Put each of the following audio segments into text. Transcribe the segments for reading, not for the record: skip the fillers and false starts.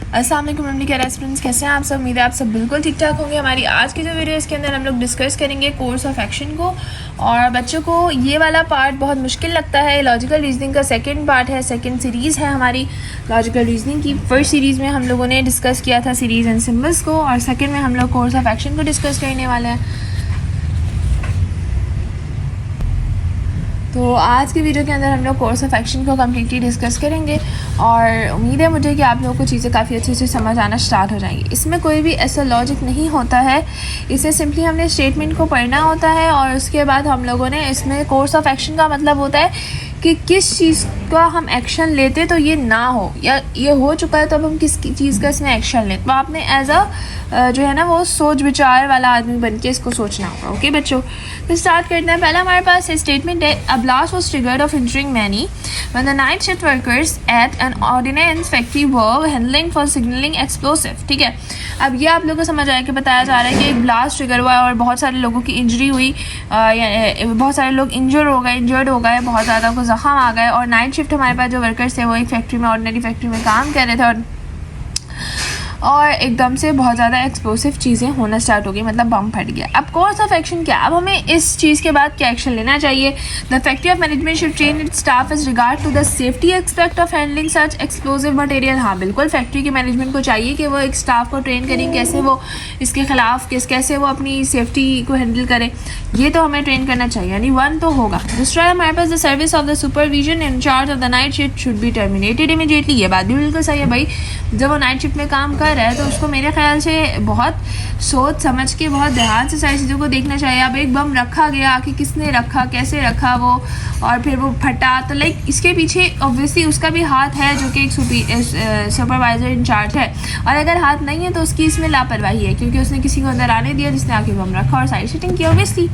अस्सलाम वालेकुम मम्मी के रेस्टोरेंट्स, कैसे हैं आप सब। उम्मीद है आप सब बिल्कुल ठीक ठाक होंगे। हमारी आज की जो वीडियो है इसके अंदर हम लोग डिस्कस करेंगे कोर्स ऑफ एक्शन को। और बच्चों को ये वाला पार्ट बहुत मुश्किल लगता है। लॉजिकल रीजनिंग का सेकंड पार्ट है, सेकंड सीरीज़ है हमारी लॉजिकल रीजनिंग की। फर्स्ट सीरीज़ में हम लोगों ने डिस्कस किया था सीरीज़ एंड सिम्बल्स को, और सेकेंड में हम लोग कोर्स ऑफ एक्शन को डिस्कस करने वाले हैं। तो आज की वीडियो के अंदर हम लोग कोर्स ऑफ एक्शन को कम्प्लीटली डिस्कस करेंगे, और उम्मीद है मुझे कि आप लोगों को चीज़ें काफ़ी अच्छे से समझ आना स्टार्ट हो जाएंगी। इसमें कोई भी ऐसा लॉजिक नहीं होता है, इसे सिंपली हमने स्टेटमेंट को पढ़ना होता है, और उसके बाद हम लोगों ने इसमें कोर्स ऑफ एक्शन का मतलब होता है कि किस चीज़ का हम एक्शन लेते तो ये ना हो, या ये हो चुका है तो अब हम किस चीज़ का इसमें एक्शन लें। तो आपने एज अ जो है ना वो सोच विचार वाला आदमी बन के इसको सोचना होगा। ओके बच्चों, तो स्टार्ट करते हैं। पहला हमारे पास स्टेटमेंट है, a blast was triggered off injuring many when the night shift workers at an ordnance factory were handling for signalling explosive. ठीक है, अब ये आप लोगों को समझ आया कि बताया जा रहा है कि एक ब्लास्ट ट्रिगर हुआ है और बहुत सारे लोगों की इंजरी हुई, बहुत सारे लोग इंजर्ड हो गए, बहुत ज़्यादा को जख्म आ गए। और नाइट शिफ्ट हमारे पास जो वर्कर्स थे वो एक फैक्ट्री में, ऑर्डिनरी फैक्ट्री में काम कर रहे थे, और एकदम से बहुत ज़्यादा एक्सप्लोसिव चीज़ें होना स्टार्ट हो गई, मतलब बम फट गया। अब कोर्स ऑफ एक्शन क्या, अब हमें इस चीज़ के बाद क्या एक्शन लेना चाहिए। The factory of management should train its staff as regard to the safety expect of handling such explosive material. हाँ बिल्कुल, फैक्ट्री के मैनेजमेंट को चाहिए कि वो एक स्टाफ को ट्रेन करें कैसे वो इसके खिलाफ कैसे वो अपनी सेफ्टी को हैंडल करे, ये तो हमें ट्रेन करना चाहिए, यानी वन तो होगा। दूसरा हमारे पास the service of the supervision in charge of the night shift should be terminated immediately. ये बात भी बिल्कुल सही है भाई, जब वो नाइट शिफ्ट में काम कर रहा है तो उसको मेरे ख्याल से बहुत सोच समझ के, बहुत ध्यान से सारी चीज़ों को देखना चाहिए। अब एक बम रखा गया कि किसने रखा, कैसे रखा वो, और फिर वो फटा, तो लाइक इसके पीछे ऑब्वियसली उसका भी हाथ है जो कि एक सुपरवाइजर इंचार्ज है, और अगर हाथ नहीं है तो उसकी इसमें लापरवाही है, क्योंकि उसने किसी को अंदर आने दिया जिसने आके बम रखा और सारी सेटिंग की ऑब्वियसली।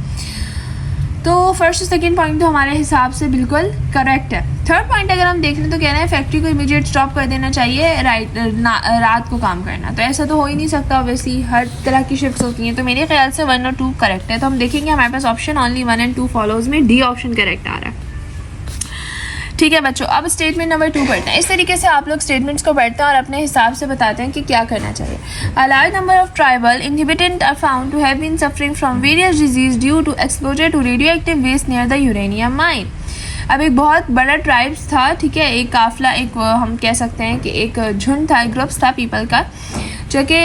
तो फर्स्ट और सेकेंड पॉइंट तो हमारे हिसाब से बिल्कुल करेक्ट है। थर्ड पॉइंट अगर हम देख लें तो कह रहे हैं फैक्ट्री को इमीडिएट स्टॉप कर देना चाहिए रात को काम करना, तो ऐसा तो हो ही नहीं सकता, ऑब्वियसली हर तरह की शिफ्ट्स होती हैं। तो मेरे ख्याल से 1 और 2 करेक्ट है। तो हम देखेंगे हमारे पास ऑप्शन ओनली 1 एंड 2 फॉलोज में डी ऑप्शन करेक्ट आ रहा है। ठीक है बच्चों, अब स्टेटमेंट नंबर 2 पढ़ते हैं। इस तरीके से आप लोग स्टेटमेंट्स को पढ़ते हैं और अपने हिसाब से बताते हैं कि क्या करना चाहिए। A large number of tribal inhabitants are found to have been suffering from various disease due to exposure to radio active waste near the uranium mine. अब एक बहुत बड़ा ट्राइब्स था, ठीक है, एक काफिला, एक हम कह सकते हैं कि एक झुंड था, एक ग्रुप्स था पीपल का, जो कि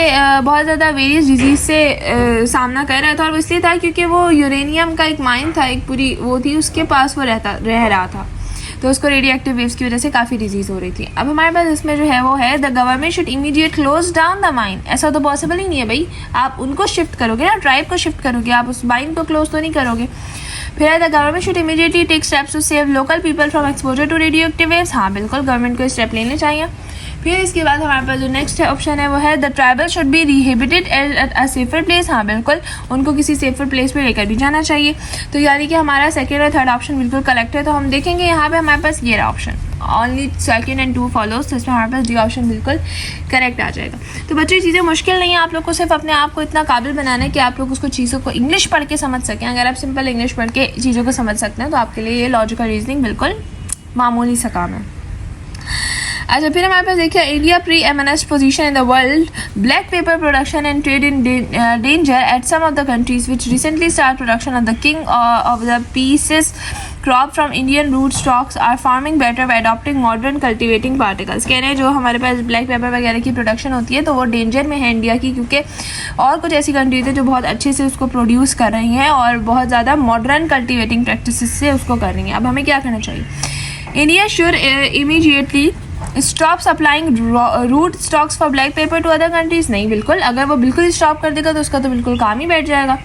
बहुत ज़्यादा वेरियस डिजीज़ से सामना कर रहा था। और वो इसलिए था क्योंकि वो यूरेनियम का एक माइन था, एक पूरी वो थी, उसके पास वो रह रहा था, तो उसको रेडियो एक्टिव वेव्स की वजह से काफ़ी डिजीज़ हो रही थी। अब हमारे पास इसमें जो है वो है, the government should immediate close down the mine. ऐसा तो पॉसिबल ही नहीं है भाई, आप उनको शिफ्ट करोगे ना, ट्राइब को शिफ्ट करोगे, आप उस माइन को क्लोज तो नहीं करोगे। फिर the government should immediately take steps to save local people from exposure to radio active waves. हाँ बिल्कुल, गवर्नमेंट को स्टेप लेने चाहिए। फिर इसके बाद हमारे पास जो नेक्स्ट ऑप्शन है वो है, the tribal should be rehabilitated at a safer place. हाँ बिल्कुल, उनको किसी सेफर प्लेस पे लेकर भी जाना चाहिए। तो यानी कि हमारा सेकेंड और थर्ड ऑप्शन बिल्कुल करेक्ट है। तो हम देखेंगे यहाँ पे हमारे पास ये रहा option, only second and 2 follows, तो इसमें हमारे पास डी ऑप्शन बिल्कुल करेक्ट आ जाएगा। तो बच्चों ये चीज़ें मुश्किल नहीं है, आप लोग को सिर्फ अपने आप को इतना काबिल बनाना है कि आप लोग उसको चीज़ों को इंग्लिश पढ़ के समझ सकें। अगर आप सिंपल इंग्लिश पढ़ के चीज़ों को समझ सकते हैं तो आपके लिए ये लॉजिकल रीजनिंग बिल्कुल मामूली सा काम है। अच्छा, फिर हमारे पास देखिए, India pre eminent position in the world, black pepper production and trade in danger at some of the countries which recently start production of the king of the pieces crop from Indian root stocks are farming better by adopting modern cultivating particles. कह रहे हैं जो हमारे पास black pepper वगैरह की production होती है तो वो डेंजर में है इंडिया की, क्योंकि और कुछ ऐसी कंट्रीज है जो बहुत अच्छे से उसको प्रोड्यूस कर रही हैं और बहुत ज़्यादा मॉडर्न कल्टिवेटिंग प्रैक्टिस से उसको कर रही हैं। अब हमें क्या करना चाहिए, India should immediately stop supplying root stocks for black pepper to other countries. नहीं बिल्कुल, अगर वो बिल्कुल स्टॉप कर देगा तो उसका तो बिल्कुल काम ही बैठ जाएगा।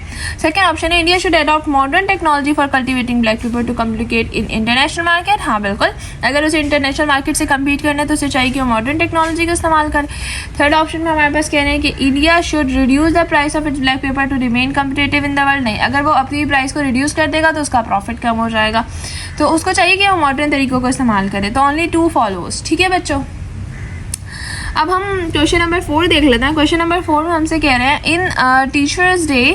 सेकेंड ऑप्शन है, India should adopt modern technology for cultivating black pepper to complicate in international market. हाँ बिल्कुल, अगर उसे इंटरनेशनल मार्केट से कम्पीट करना है तो उसे चाहिए कि वो मॉडर्न टेक्नोलॉजी का इस्तेमाल करे। थर्ड ऑप्शन में हमारे पास कह रहे हैं कि India should reduce the price of its black pepper to remain competitive in the world. नहीं, अगर वो अपनी प्राइस को रिड्यूस कर देगा तो उसका प्रॉफिट कम हो जाएगा, तो उसको चाहिए कि वो मॉडर्न तरीकों को इस्तेमाल करे। तो ओनली 2 फॉलोज। ठीक है बच्चों, अब हम क्वेश्चन नंबर 4 देख लेते हैं। क्वेश्चन नंबर 4 में हमसे कह रहे हैं, in Teachers Day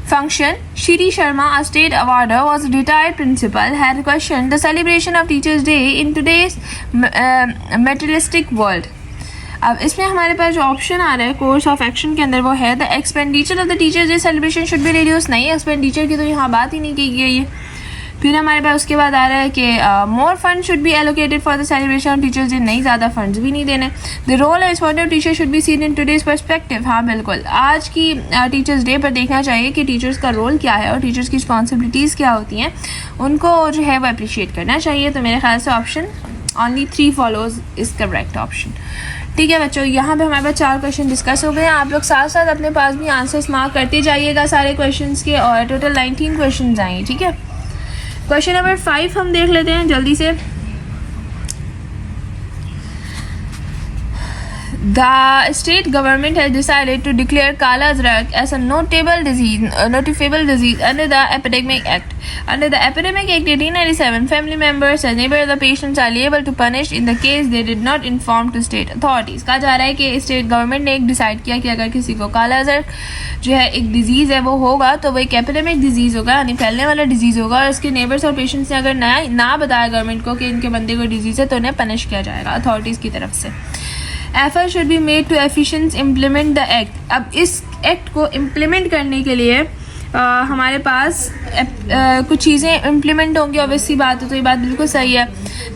function, Shri Sharma, a state awarder, was a retired principal, had questioned the celebration of Teachers' Day in today's materialistic world. अब इसमें हमारे पास जो ऑप्शन आ रहा है कोर्स ऑफ एक्शन के अंदर वो है the expenditure of the teachers day celebration should be reduce. नहीं, एक्सपेंडिचर की तो यहाँ बात ही नहीं की गई है। फिर हमारे पास उसके बाद आ रहा है कि more fund should be allocated for the celebration of Teachers Day. नहीं, ज़्यादा फंड्स भी नहीं देने। The role and responsibility of teacher should be seen in today's perspective. हाँ बिल्कुल, आज की टीचर्स डे पर देखना चाहिए कि टीचर्स का रोल क्या है और टीचर्स की रिस्पॉन्सिबिलिटीज़ क्या होती हैं, उनको जो है वो अप्रिशिएट करना चाहिए। तो मेरे ख्याल से option only 3 follows is correct option। ठीक है बच्चों, यहाँ पे हमारे पास 4 क्वेश्चन डिस्कस हो गए हैं। आप लोग साथ साथ अपने पास भी आंसर्स मार्क करते जाइएगा सारे क्वेश्चंस के, और टोटल 19 क्वेश्चन आएंगे। ठीक है, क्वेश्चन नंबर 5 हम देख लेते हैं जल्दी से। The state government has decided to declare Kala Azrak as a notifiable disease under the Epidemic Act. Under the Epidemic Act 1897, family members and neighbors of the patients are liable to punish in the case they did not inform to state authorities। कहा जा रहा है कि state government ने एक decide किया कि अगर किसी को काला अजरक जो है एक डिजीज़ है वो होगा तो वो एक एपिडेमिक डिजीज़ होगा, यानी फैलने वाला डिजीज़ होगा, और उसके नेबर्स और पेशेंट्स ने अगर ना बताया गवर्नमेंट को कि इनके बंदे को डिजीज़ है तो उन्हें पनिश किया जाएगा अथॉरिटीज़ की तरफ से। Effort should be made to efficient implement the act. अब इस एक्ट को इम्प्लीमेंट करने के लिए हमारे पास कुछ चीज़ें इम्प्लीमेंट होंगी, ऑब्वियसली बात है, तो ये बात बिल्कुल सही है।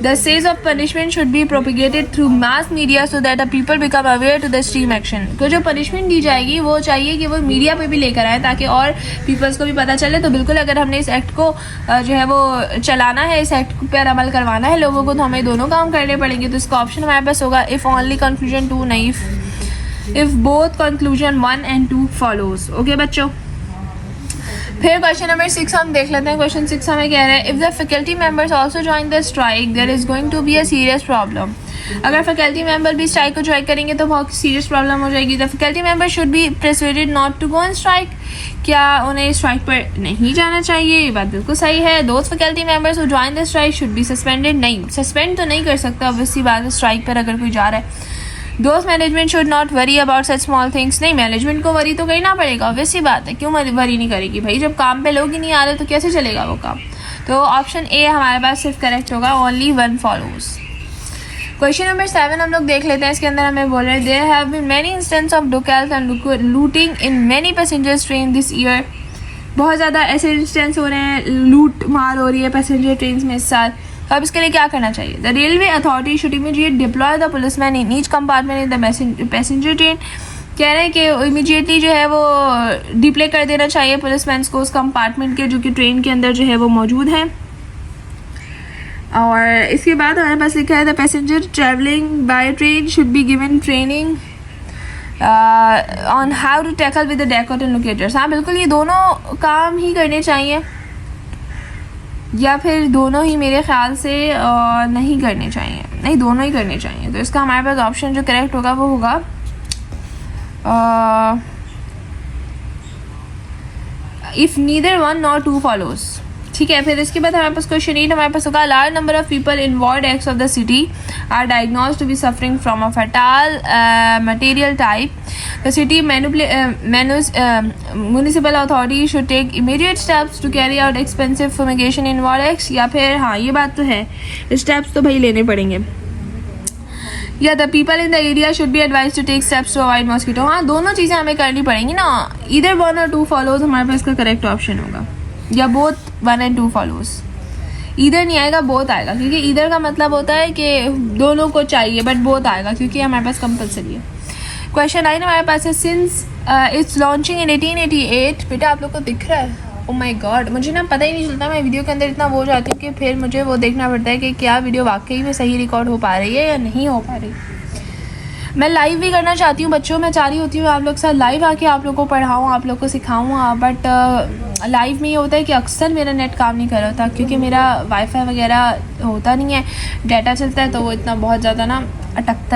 The sage of punishment should be propagated through mass media so that the people become aware to the stream action. तो जो पनिशमेंट दी जाएगी वो चाहिए कि वो मीडिया पे भी लेकर आए ताकि और पीपल्स को भी पता चले। तो बिल्कुल अगर हमने इस एक्ट को जो है वो चलाना है, इस एक्ट पर अमल करवाना है लोगों को, तो हमें दोनों काम करने पड़ेंगे। तो इसका ऑप्शन हमारे पास होगा इफ़ ओनली कंक्लूजन 2, नहीं if both conclusion 1 and 2 follows. Okay बच्चों, फिर क्वेश्चन नंबर 6 हम देख लेते हैं। क्वेश्चन 6 हमें कह रहा है if the faculty members also join the strike there is going to be a serious problem. अगर फैकल्टी मेंबर भी स्ट्राइक को ज्वाइन करेंगे तो बहुत सीरियस प्रॉब्लम हो जाएगी। The faculty member should be persuaded not to go on strike. क्या उन्हें स्ट्राइक पर नहीं जाना चाहिए? ये बात बिल्कुल सही है। Those faculty members who join the strike should be suspended. नहीं, सस्पेंड तो नहीं कर सकता ऑब्वियसली बात है स्ट्राइक पर अगर कोई जा रहा है। दोस्त management should not worry about such small things. नहीं, मैनेजमेंट को वरी तो करना पड़ेगा, ऑब्वियसली बात है, क्यों वरी नहीं करेगी भाई, जब काम पे लोग ही नहीं आ रहे तो कैसे चलेगा वो काम। तो ऑप्शन ए हमारे पास सिर्फ करेक्ट होगा, ओनली 1 फॉलोज। क्वेश्चन नंबर 7 हम लोग देख लेते हैं। इसके अंदर हमें बोल रहे हैं there have been many instance of dacoities and looting in many passengers train this year. बहुत ज़्यादा ऐसे इंस्टेंस हो रहे हैं, लूट मार हो रही है पैसेंजर ट्रेन में इस साल। तो अब इसके लिए क्या करना चाहिए? The railway authority should immediate deploy the policeman in each compartment in the passenger train. कह रहे हैं कि इमीडिएटली जो है वो डिप्लॉय कर देना चाहिए पुलिसमैन को उस कंपार्टमेंट के जो कि ट्रेन के अंदर जो है वो मौजूद है। और इसके बाद हमारे पास लिखा है the passenger travelling by train should be given training on how to tackle with the dacoit and looters. हाँ बिल्कुल, ये दोनों काम ही करने चाहिए, या फिर दोनों ही मेरे ख्याल से नहीं करने चाहिए। नहीं, दोनों ही करने चाहिए। तो इसका हमारे पास ऑप्शन जो करेक्ट होगा वो होगा इफ़ नीदर 1 nor 2 फॉलोज। ठीक है, फिर इसके बाद हमारे पास क्वेश्चन 8 हमारे पास होगा large number of people in ward X of the city are diagnosed to be suffering from a fatal material type. The city municipal authority should take immediate steps to carry out expensive fumigation in ward X. या फिर हाँ ये बात तो है, steps तो भाई लेने पड़ेंगे। या the people in the area should be advise to take steps to avoid mosquito. हाँ दोनों चीज़ें हमें करनी पड़ेंगी ना। इधर 1 और 2 फॉलोज हमारे पास इसका करेक्ट ऑप्शन होगा, या बोथ 1 and 2 फॉलोज। इधर नहीं आएगा, बोथ आएगा, क्योंकि इधर का मतलब होता है कि दोनों को चाहिए, बट बोथ आएगा क्योंकि हमारे पास कंपलसरी है। क्वेश्चन 9 हमारे पास है सिंस इट्स लॉन्चिंग इन 1888। बेटा आप लोग को दिख रहा है? ओ माय गॉड, मुझे ना पता ही नहीं चलता, मैं वीडियो के अंदर इतना वो जाती हूँ कि फिर मुझे वो देखना पड़ता है कि क्या वीडियो वाकई में सही रिकॉर्ड हो पा रही है या नहीं हो पा रही। मैं लाइव भी करना चाहती हूँ बच्चों, मैं चाह रही होती हूँ आप लोग के साथ लाइव आके आप लोग को पढ़ाऊँ, आप लोग को सिखाऊँ, बट लाइव में ये होता है कि अक्सर मेरा नेट काम नहीं कर रहा था क्योंकि मेरा वाईफाई वगैरह होता नहीं है, डाटा चलता है तो वो इतना बहुत ज़्यादा ना अटकता है।